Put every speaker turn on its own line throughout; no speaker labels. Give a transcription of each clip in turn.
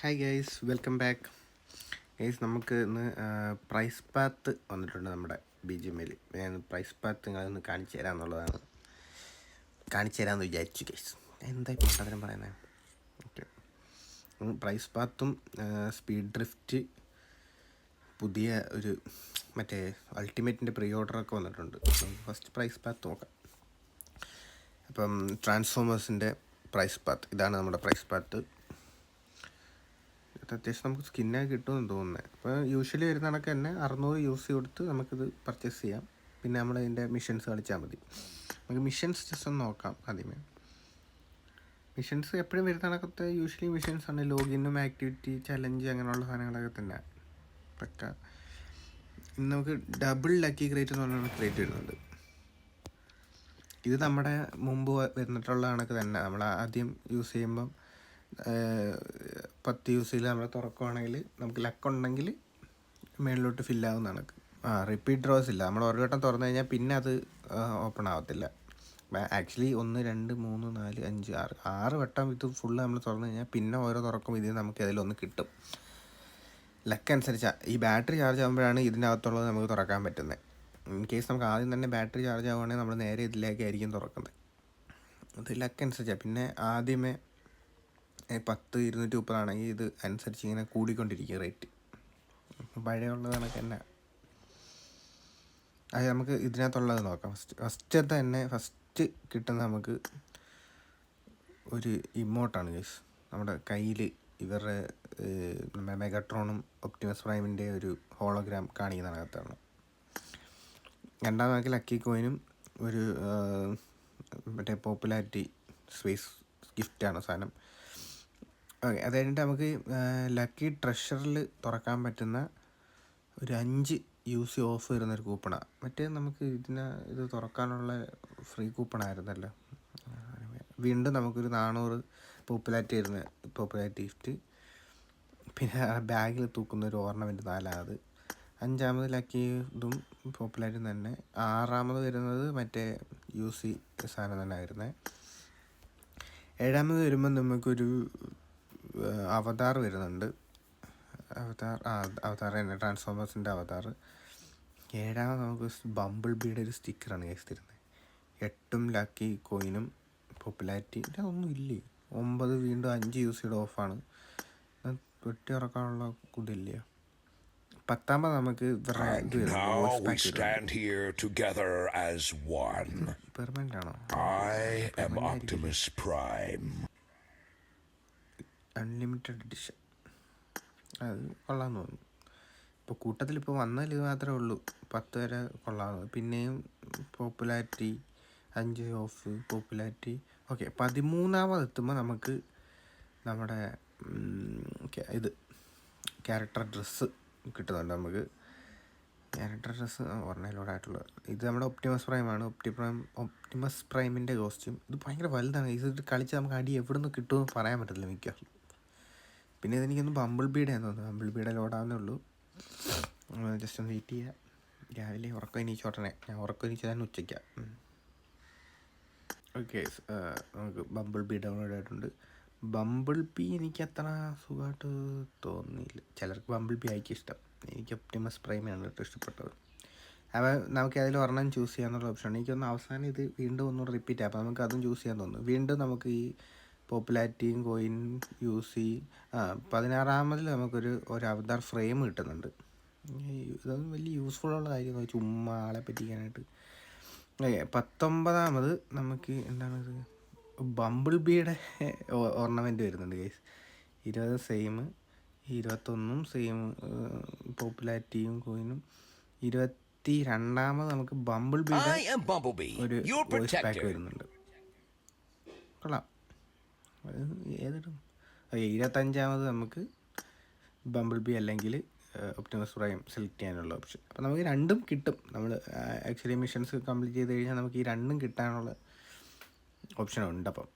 Hi guys, welcome back. Guys, നമുക്ക് ഇന്ന് price path വന്നിട്ടുണ്ട് നമ്മുടെ BGMയിൽ. ഞാൻ പ്രൈസ് പാത്ത് നിങ്ങളൊന്ന് കാണിച്ചു തരാമെന്ന് വിചാരിച്ചു ഗൈസ്. എന്തായി പൊട്ടത്തരം പറയുന്നത്? ഓക്കെ, പ്രൈസ് പാത്തും സ്പീഡ് ഡ്രിഫ്റ്റ് പുതിയ ഒരു മറ്റേ അൾട്ടിമേറ്റിൻ്റെ പ്രീ ഓർഡറൊക്കെ വന്നിട്ടുണ്ട്. ഫസ്റ്റ് പ്രൈസ് പാത്ത് നോക്കാം. അപ്പം ട്രാൻസ്ഫോമേഴ്സിൻ്റെ പ്രൈസ് പാത്ത്, ഇതാണ് നമ്മുടെ പ്രൈസ് പാത്ത്. അത്യാവശ്യം നമുക്ക് സ്കിന്നൊക്കെ കിട്ടുമെന്ന് തോന്നുന്നത്. അപ്പോൾ യൂഷ്വലി വരുന്ന കണക്ക് തന്നെ 600 യൂസ് കൊടുത്ത് നമുക്കിത് പർച്ചേസ് ചെയ്യാം. പിന്നെ നമ്മളതിൻ്റെ മിഷൻസ് കളിച്ചാൽ മതി. നമുക്ക് മിഷൻസ് ജസ്റ്റ് ഒന്ന് നോക്കാം. ആദ്യമേ മിഷൻസ് എപ്പോഴും വരുന്ന കണക്കത്തെ യൂഷ്വലി മിഷൻസ് ആണ്. ലോഗിനും ആക്ടിവിറ്റി ചലഞ്ച് അങ്ങനെയുള്ള സാധനങ്ങളൊക്കെ തന്നെ. പക്ഷേ ഇന്ന് നമുക്ക് ഡബിൾ ലക്കി ക്രേറ്റ് എന്ന് പറഞ്ഞാൽ ക്രേറ്റ് വരുന്നുണ്ട്. ഇത് നമ്മുടെ മുമ്പ് വരുന്നിട്ടുള്ള കണക്ക് തന്നെ. നമ്മൾ ആദ്യം യൂസ് ചെയ്യുമ്പം 10 യൂസ് ചെയ്ത് നമ്മൾ തുറക്കുകയാണെങ്കിൽ നമുക്ക് ലക്കുണ്ടെങ്കിൽ മേളിലോട്ട് ഫില്ലാവുന്ന കണക്ക്. റിപ്പീറ്റ് ഡ്രോസ് ഇല്ല. നമ്മൾ ഒരു വട്ടം തുറന്നു കഴിഞ്ഞാൽ പിന്നെ അത് ഓപ്പൺ ആവത്തില്ല. ആക്ച്വലി 1 2 3 4 5 6 വട്ടം ഇത് ഫുള്ള് നമ്മൾ തുറന്നു കഴിഞ്ഞാൽ പിന്നെ ഓരോ തുറക്കും ഇതിൽ നമുക്ക് അതിലൊന്ന് കിട്ടും. ലക്ക് അനുസരിച്ചാണ്. ഈ ബാറ്ററി ചാർജ് ആകുമ്പോഴാണ് ഇതിനകത്തുള്ളത് നമുക്ക് തുറക്കാൻ പറ്റുന്നത്. ഇൻ കേസ് നമുക്ക് ആദ്യം തന്നെ ബാറ്ററി ചാർജ് ആവുകയാണെങ്കിൽ നമ്മൾ നേരെ ഇതിലേക്കായിരിക്കും തുറക്കുന്നത്. അത് ലക്ക് അനുസരിച്ചാണ്. പിന്നെ ആദ്യമേ 10 230 ആണെങ്കിൽ ഇത് അനുസരിച്ച് ഇങ്ങനെ കൂടിക്കൊണ്ടിരിക്കുക റേറ്റ്. പഴയമുള്ളത് കണക്ക് തന്നെ. അത് നമുക്ക് ഇതിനകത്തുള്ളത് നോക്കാം. ഫസ്റ്റ് കിട്ടുന്ന നമുക്ക് ഒരു ഇമോട്ടാണ് ഗൈസ്. നമ്മുടെ കയ്യിൽ ഇവരുടെ മെഗാട്രോണും ഒപ്റ്റിമസ് പ്രൈമിൻ്റെ ഒരു ഹോളോഗ്രാം കാണിക്കുന്നതിനകത്താണ്. രണ്ടാമത് നമുക്ക് ലക്കി കോയിനും ഒരു മറ്റേ പോപ്പുലാരിറ്റി സ്പേസ് ഗിഫ്റ്റാണ് സാധനം. ഓക്കെ, അത് കഴിഞ്ഞിട്ട് നമുക്ക് ലക്കി ട്രഷറിൽ തുറക്കാൻ പറ്റുന്ന ഒരു 5 യൂസ് ഓഫ് വരുന്നൊരു കൂപ്പണാണ്. മറ്റേ നമുക്ക് ഇത് തുറക്കാനുള്ള ഫ്രീ കൂപ്പണായിരുന്നല്ലോ. വീണ്ടും നമുക്കൊരു 400 പോപ്പുലാരിറ്റി ഗിഫ്റ്റ്. പിന്നെ ബാഗിൽ തൂക്കുന്ന ഒരു ഓർണമെൻറ്റ് 4. 5ാമത് ലക്കി ഇതും പോപ്പുലാരിറ്റി തന്നെ. 6ാമത് വരുന്നത് മറ്റേ യൂസി സാധനം തന്നെ വരുന്നത്. 7ാമത് വരുമ്പോൾ നമുക്കൊരു അവതാർ വരുന്നുണ്ട്. അവതാർ തന്നെ, ട്രാൻസ്ഫോമേഴ്സിൻ്റെ അവതാർ. 7ാമത് നമുക്ക് ബംബിൾ ബീയുടെ ഒരു സ്റ്റിക്കറാണ് കേസ് തരുന്നത്. 8 ലക്കി കോയിനും പോപ്പുലാരിറ്റി. അതൊന്നും ഇല്ലേ. 9 വീണ്ടും 5 യൂസ് ഓഫാണ്. വെട്ടി ഇറക്കാനുള്ള ഇതില്ല. 10ാമത് നമുക്ക് പെർമനന്റ് ആണോ? Unlimited edition. അത് കൊള്ളാമെന്ന് തോന്നുന്നു. ഇപ്പോൾ കൂട്ടത്തിൽ ഇപ്പോൾ വന്നതിൽ ഇത് മാത്രമേ ഉള്ളൂ 10 വരെ കൊള്ളാമെന്ന്. പിന്നെയും പോപ്പുലാരിറ്റി 5 ഓഫ് പോപ്പുലാരിറ്റി. ഓക്കെ, 13ാമത് എത്തുമ്പോൾ നമുക്ക് നമ്മുടെ ഇത് ക്യാരക്ടർ ഡ്രസ്സ് കിട്ടുന്നുണ്ട്. നമുക്ക് ക്യാരക്ടർ ഡ്രസ്സ് ഓർമ്മയിലോടായിട്ടുള്ളത്. ഇത് നമ്മുടെ ഒപ്റ്റിമസ് പ്രൈമാണ്. ഒപ്റ്റിമസ് പ്രൈമിൻ്റെ കോസ്റ്റ്യൂം. ഇത് ഭയങ്കര വലുതാണ്. ഇത് കളിച്ച് നമുക്ക് അടി എവിടെ നിന്ന് കിട്ടുമെന്ന് പറയാൻ പറ്റില്ല മിക്കവാറും. പിന്നെ ഇതെനിക്കൊന്ന് ബംബിൾ ബീയുടെ ആണെന്ന് തോന്നുന്നു. ബംബിൾ ബീയുടെ ലോഡാവുന്നേ ഉള്ളൂ. ജസ്റ്റ് ഒന്ന് വെയിറ്റ് ചെയ്യുക. രാവിലെ ഉറക്കം എണീച്ചോട്ടനെ. ഞാൻ ഉറക്കം എണീച്ചാൽ ഉച്ചയ്ക്കാം. ഓക്കെ, നമുക്ക് ബംബിൾ ബീ ഡൗൺലോഡ് ആയിട്ടുണ്ട്. ബംബിൾ ബീ എനിക്ക് അത്ര സുഖമായിട്ട് തോന്നിയില്ല. ചിലർക്ക് ബംബിൾ ബീ ആയിരിക്കും ഇഷ്ടം. എനിക്ക് ഒപ്റ്റിമസ് പ്രൈമാണ് ഏറ്റവും ഇഷ്ടപ്പെട്ടത്. അപ്പോൾ നമുക്ക് അതിൽ ഒരെണ്ണം ചൂസ് ചെയ്യാന്നുള്ള ഓപ്ഷനാണ്. എനിക്കൊന്ന് അവസാനം ഇത് വീണ്ടും ഒന്നുകൂടെ റിപ്പീറ്റ് ആകും. അപ്പോൾ നമുക്ക് അതും ചൂസ് ചെയ്യാൻ തോന്നുന്നു. വീണ്ടും നമുക്ക് ഈ പോപ്പുലാരിറ്റിയും കോയിൻ യൂസ് 16ാമതിൽ നമുക്കൊരു അവതാർ ഫ്രെയിം കിട്ടുന്നുണ്ട്. ഇതൊന്നും വലിയ യൂസ്ഫുള്ളുള്ള കാര്യമൊന്നും ചുമ്മാ ആളെ പറ്റിക്കാനായിട്ട്. 19ാമത് നമുക്ക് എന്താണിത്, ബംബിൾ ബീയുടെ ഓർണമെൻറ്റ് വരുന്നുണ്ട് ഗൈസ്. 20 സെയിം, 21 സെയിം പോപ്പുലാരിറ്റിയും കോയിനും. 22ാമത് നമുക്ക് ബംബിൾ ബീയുടെ ഒരു വോയിസ് പാക്ക് വരുന്നുണ്ട്. കൊള്ളാം. ഏതിടും? 25ാമത് നമുക്ക് ബംബിൾ ബി അല്ലെങ്കിൽ ഒപ്റ്റിമസ് പ്രൈം സെലക്ട് ചെയ്യാനുള്ള ഓപ്ഷൻ. അപ്പോൾ നമുക്ക് രണ്ടും കിട്ടും. നമ്മൾ ആക്ച്വലി മിഷൻസ് കംപ്ലീറ്റ് ചെയ്ത് കഴിഞ്ഞാൽ നമുക്ക് ഈ രണ്ടും കിട്ടാനുള്ള ഓപ്ഷനുണ്ട്. അപ്പം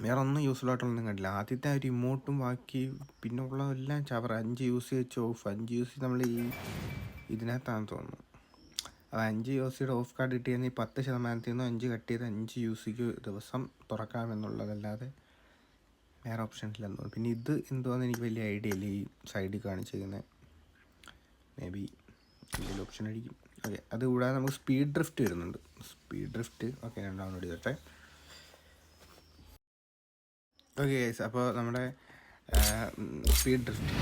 വേറെ ഒന്നും യൂസ്ഫുൾ ആയിട്ടുള്ളതൊന്നും കണ്ടില്ല. ആദ്യത്തെ ഒരു ഇമോട്ടും ബാക്കി പിന്നെ ഉള്ളതെല്ലാം ചവർ. 5 യൂസ് വെച്ച് ഓഫ്. 5 യൂസ് നമ്മൾ ഇതിനകത്താണെന്ന് തോന്നുന്നു. അത് 5 യൂസിയുടെ ഓഫ് കാർഡ് കിട്ടിയെങ്കിൽ 10% 5 കട്ട് ചെയ്ത് 5 യൂസിക്ക് ദിവസം തുറക്കാമെന്നുള്ളതല്ലാതെ വേറെ ഓപ്ഷൻസിലെന്ന് തോന്നുന്നു. പിന്നെ ഇത് എന്തോന്ന് എനിക്ക് വലിയ ഐഡിയ ഇല്ല. ഈ സൈഡിൽ കാണിച്ചിരിക്കുന്നത് മേ ബി എന്തെങ്കിലും ഓപ്ഷൻ ആയിരിക്കും. ഓക്കെ, അത് കൂടാതെ നമുക്ക് സ്പീഡ് ഡ്രിഫ്റ്റ് വരുന്നുണ്ട്. സ്പീഡ് ഡ്രിഫ്റ്റ് ഓക്കെ, ഞാൻ ഡൗൺലോഡ് ചെയ്തിട്ടെ. ഓക്കെ ഗൈസ്, അപ്പോൾ നമ്മുടെ സ്പീഡ് ഡ്രിഫ്റ്റ്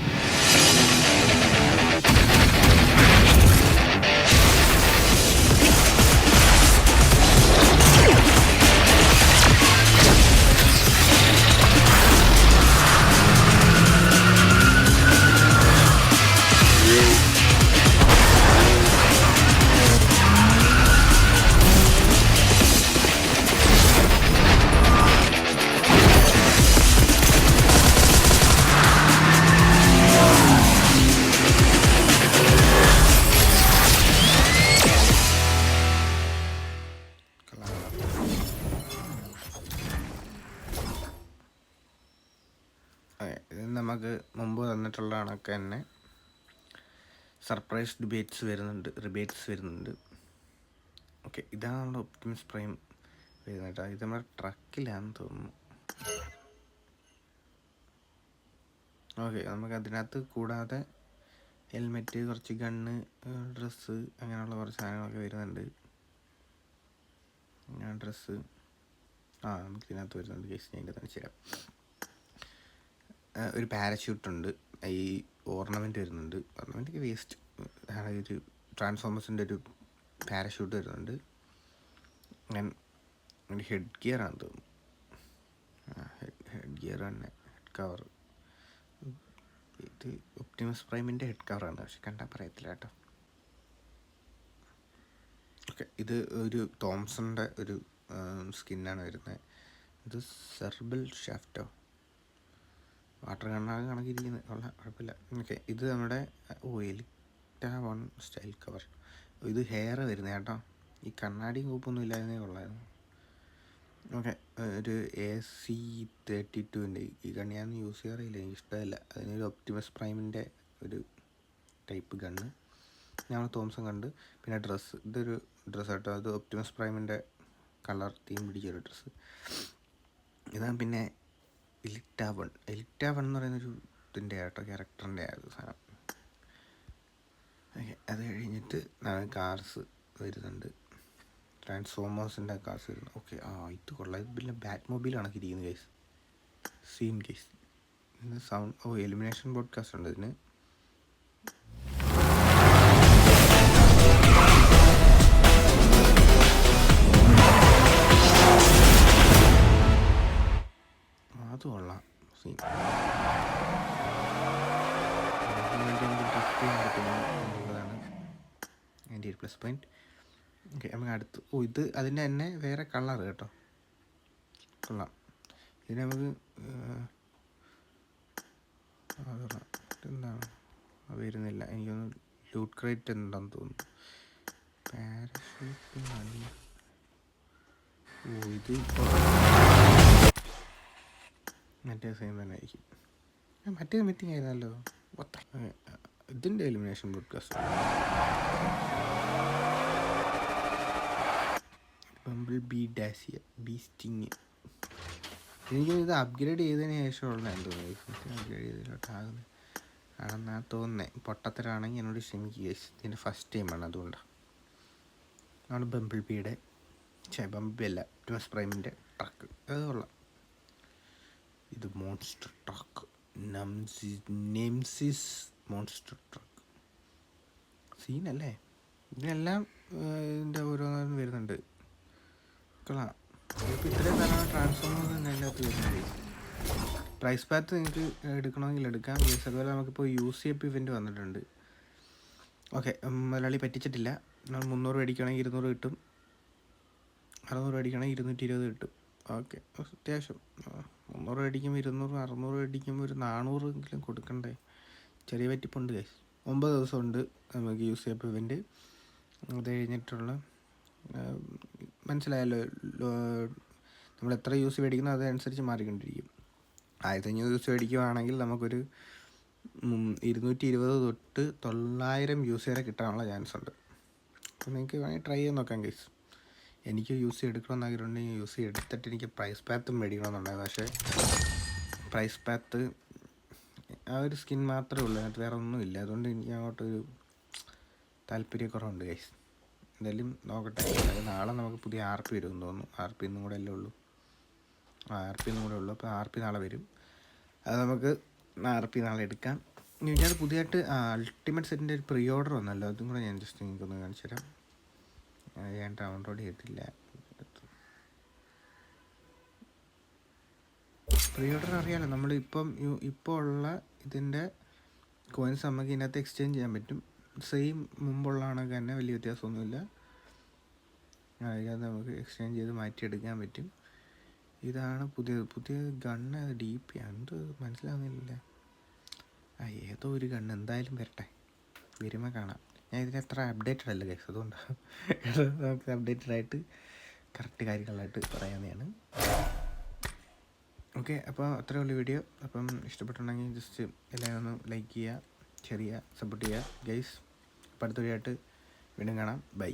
നമുക്ക് മുമ്പ് തന്നിട്ടുള്ള കണക്ക് തന്നെ സർപ്രൈസ് റിബേറ്റ്സ് വരുന്നുണ്ട്. ഓക്കെ, ഇതാണ് നമ്മുടെ ഒപ്റ്റിമസ് പ്രൈം വരുന്നത്. ഇത് നമ്മുടെ ട്രക്കിലാണെന്ന് തോന്നുന്നു. ഓക്കെ, നമുക്ക് അതിനകത്ത് കൂടാതെ ഹെൽമെറ്റ്, കുറച്ച് ഗണ്ണ്, ഡ്രസ്സ്, അങ്ങനെയുള്ള കുറച്ച് സാധനങ്ങളൊക്കെ വരുന്നുണ്ട്. ഡ്രസ്സ് നമുക്ക് ഇതിനകത്ത് വരുന്നുണ്ട്. കേസ് ഞാൻ ഇതിനകത്ത് വെച്ചുതരാം. ഒരു പാരച്യൂട്ടുണ്ട്, ഈ ഓർണമെൻറ്റ് വരുന്നുണ്ട്. ഓർണമെൻറ്റൊക്കെ വേസ്റ്റ്. ഒരു ട്രാൻസ്ഫോമേഴ്സിൻ്റെ ഒരു പാരച്യൂട്ട് വരുന്നുണ്ട്. ഞാൻ ഹെഡ് ഗിയർ ആണെന്ന് തോന്നുന്നു. ഹെഡ് ഗിയർ തന്നെ, ഹെഡ് കവർ. ഇത് ഒപ്റ്റിമസ് പ്രൈമിൻ്റെ ഹെഡ് കവറാണ്, പക്ഷെ കണ്ടാൽ പറയത്തില്ല കേട്ടോ. ഓക്കെ, ഇത് ഒരു തോംസണിൻ്റെ ഒരു സ്കിന്നാണ് വരുന്നത്. ഇത് സെർബൽ ഷാഫ്റ്റോ, വാട്ടർ കണ്ണാകെ കണക്കിരിക്കുന്നത്, കുഴപ്പമില്ല. ഓക്കെ, ഇത് നമ്മുടെ എലിറ്റ 1 സ്റ്റൈൽ കവർ. ഇത് ഹെയർ വരുന്നത് കേട്ടോ. ഈ കണ്ണാടിയും കൂപ്പൊന്നും ഇല്ലായിരുന്നേ കൊള്ളായിരുന്നു. ഓക്കെ, ഒരു AC32 ഈ കണ്ണി ഞാൻ യൂസ് ചെയ്യാറില്ല, എനിക്ക് ഇഷ്ടമല്ല. അതിനൊരു ഒപ്റ്റിമസ് പ്രൈമിൻ്റെ ഒരു ടൈപ്പ് ഗണ്ണ്. ഞങ്ങൾ തോംസൺ കണ്ട്. പിന്നെ ഡ്രസ്സ്, ഇതൊരു ഡ്രസ്സ് കേട്ടോ. അത് ഒപ്റ്റിമസ് പ്രൈമിൻ്റെ കളർ തീം പിടിച്ചൊരു ഡ്രസ്സ് ഇതാണ്. പിന്നെ എലിറ്റ 1 എന്ന് പറയുന്നൊരു ഇതിൻ്റെ കേട്ടോ, ക്യാരക്ടറിൻ്റെ ആയത് സാധനം. ഓക്കെ, അത് കഴിഞ്ഞിട്ട് കാർസ് വരുന്നുണ്ട്. ട്രാൻസ്ഫോമേഴ്സിൻ്റെ കാർസ് വരുന്നു. ഓക്കെ, ഇത് കൊള്ളാം. ഇത് പിന്നെ ബാറ്റ് മൊബൈൽ കണക്കിരിക്കുന്നു കേസ്. Scene case. ഇതിന് സൗണ്ട് എലിമിനേഷൻ പോഡ്കാസ്റ്റ് ഉണ്ട് ഇതിന്. അത് കൊള്ളാം സീൻ. എന്നുള്ളതാണ് എൻ്റെ ഒരു പ്ലസ് പോയിൻറ്റ്. ഓക്കെ, നമുക്ക് അടുത്ത് ഇത് അതിൻ്റെ തന്നെ വേറെ കളർ കേട്ടോ, കൊള്ളാം. ഇതിന് നമുക്ക് എന്താണ് വരുന്നില്ല, എനിക്കൊന്ന് ലൂട്ട് ക്രേറ്റ് എന്താണെന്ന് തോന്നുന്നു. പാരഷൂട്ട് ഇത് മറ്റേ സെയിം തന്നെ ആയിരിക്കും. മറ്റേ മീറ്റിംഗ് ആയിരുന്നല്ലോ. ഇതിൻ്റെ എലിമിനേഷൻ പോഡ്കാസ്റ്റ് ബംബിൾ ബി ഡാസിയ ബീസ്റ്റിങ്. എനിക്കിത് അപ്ഗ്രേഡ് ചെയ്തതിന് ശേഷമുള്ള തോന്നുന്നു. അപ്ഗ്രേഡ് ചെയ്തിട്ടാകുന്നത് ആണെന്നാ തോന്നുന്നത്. പൊട്ടത്തരാണെങ്കിൽ എന്നോട് ക്ഷമിക്കുക. ഇതിൻ്റെ ഫസ്റ്റ് ടൈമാണ്, അതുകൊണ്ടാണ്. ആണ് ബംബിൾ ബിയുടെ ബംബിൾ അല്ല, ഒപ്റ്റിമസ് പ്രൈമിൻ്റെ ട്രക്ക്. അത് കൊള്ളാം. ഇത് മോൺസ്റ്റർ ട്രക്ക്, നെംസിസ് മോൺസ്റ്റർ ട്രക്ക് സീനല്ലേ. ഇതിനെല്ലാം ഇതിൻ്റെ ഓരോന്നും വരുന്നുണ്ട്. കൊള്ളാം. ഇപ്പോൾ ഇത്രയും തവണ ട്രാൻസ്ഫോമേഴ്സ് തന്നെ അതിൻ്റെ അകത്ത് വരുന്നത്. പ്രൈസ് പാത്ത് നിങ്ങൾക്ക് എടുക്കണമെങ്കിൽ എടുക്കാം. അതുപോലെ നമുക്കിപ്പോൾ UCP ഇവൻറ്റ് വന്നിട്ടുണ്ട്. ഓക്കെ, മലയാളി പറ്റിച്ചിട്ടില്ല. നമ്മൾ 300 മേടിക്കുകയാണെങ്കിൽ 200 കിട്ടും, 600 മേടിക്കുകയാണെങ്കിൽ 220 കിട്ടും. ഓക്കെ, അത്യാവശ്യം 300 മേടിക്കുമ്പോൾ 200, 600 മേടിക്കുമ്പോൾ ഒരു 400 എങ്കിലും കൊടുക്കണ്ടേ. ചെറിയ പറ്റിപ്പുണ്ട് ഗൈസ്. 9 ദിവസമുണ്ട് നമുക്ക് UCP ഇവൻറ്റ്. അത് കഴിഞ്ഞിട്ടുള്ള മനസ്സിലായല്ലോ, നമ്മൾ എത്ര യൂസ് മേടിക്കുന്നോ അതനുസരിച്ച് മാറിക്കൊണ്ടിരിക്കും. 1500 യൂസ് മേടിക്കുകയാണെങ്കിൽ നമുക്കൊരു 220 തൊട്ട് 900 യൂസ് വരെ കിട്ടാനുള്ള ചാൻസ് ഉണ്ട്. അപ്പോൾ നിങ്ങൾക്ക് വേണമെങ്കിൽ ട്രൈ ചെയ്ത് നോക്കാം ഗൈസ്. എനിക്ക് യൂസ് എടുക്കണമെന്ന് ആഗ്രഹമുണ്ടെങ്കിൽ യൂസ് എടുത്തിട്ട് എനിക്ക് പ്രൈസ് പാത്തും മേടിക്കണമെന്നുണ്ടായിരുന്നു. പക്ഷേ പ്രൈസ് പാത്ത് ആ ഒരു സ്കിൻ മാത്രമേ ഉള്ളൂ, അതിനകത്ത് വേറെ ഒന്നുമില്ല. അതുകൊണ്ട് എനിക്ക് അങ്ങോട്ടൊരു താല്പര്യക്കുറവുണ്ട് ഗൈസ്. എന്തായാലും നോക്കട്ടെ. അത് നാളെ നമുക്ക് പുതിയ RP വരുമെന്ന് തോന്നുന്നു. RP ഇന്നും കൂടെ അല്ലേ ഉള്ളൂ. RP ഇന്നും കൂടെ ഉള്ളൂ. അപ്പോൾ RP നാളെ വരും. അത് നമുക്ക് RP നാളെ എടുക്കാം. ഞാൻ പുതിയതായിട്ട് അൾട്ടിമേറ്റ് സെറ്റിൻ്റെ ഒരു പ്രീ ഓർഡർ വന്നല്ലോ, അതും കൂടെ ഞാൻ ജസ്റ്റ് നിങ്ങൾക്കൊന്ന് കാണിച്ചു തരാം. ഞാൻ ഡൗൺലോഡ് ചെയ്തിട്ടില്ല. പ്രീ ഓർഡർ അറിയാമല്ലോ, നമ്മൾ ഇപ്പോൾ ഉള്ള ഇതിൻ്റെ കോയിൻസ് നമുക്ക് ഇതിനകത്ത് എക്സ്ചേഞ്ച് ചെയ്യാൻ പറ്റും. സെയിം മുമ്പുള്ള കണക്ക് തന്നെ, വലിയ വ്യത്യാസമൊന്നുമില്ല. അതിനകത്ത് നമുക്ക് എക്സ്ചേഞ്ച് ചെയ്ത് മാറ്റിയെടുക്കാൻ പറ്റും. ഇതാണ് പുതിയ ഗണ്ണ്. DP എന്ത് മനസ്സിലാവുന്നില്ല. ഏതോ ഒരു ഗണ്ണ് എന്തായാലും വരട്ടെ, വരുമ്പോൾ കാണാം. ഞാൻ ഇതിന് അത്ര അപ്ഡേറ്റഡ് അല്ല ഗൈസ്, അതുകൊണ്ടാണ് നമുക്ക് അപ്ഡേറ്റഡ് ആയിട്ട് കറക്റ്റ് കാര്യങ്ങളായിട്ട് പറയാവുന്നതാണ്. ഓക്കെ, അപ്പോൾ അത്രയേ ഉള്ളൂ വീഡിയോ. അപ്പം ഇഷ്ടപ്പെട്ടുണ്ടെങ്കിൽ ജസ്റ്റ് എല്ലാവരും ഒന്ന് ലൈക്ക് ചെയ്യുക, ഷെയർ ചെയ്യുക, സപ്പോർട്ട് ചെയ്യുക ഗൈസ്. അപ്പോൾ അടുത്ത വീഡിയോ ആയിട്ട് വീണ്ടും കാണാം. ബൈ.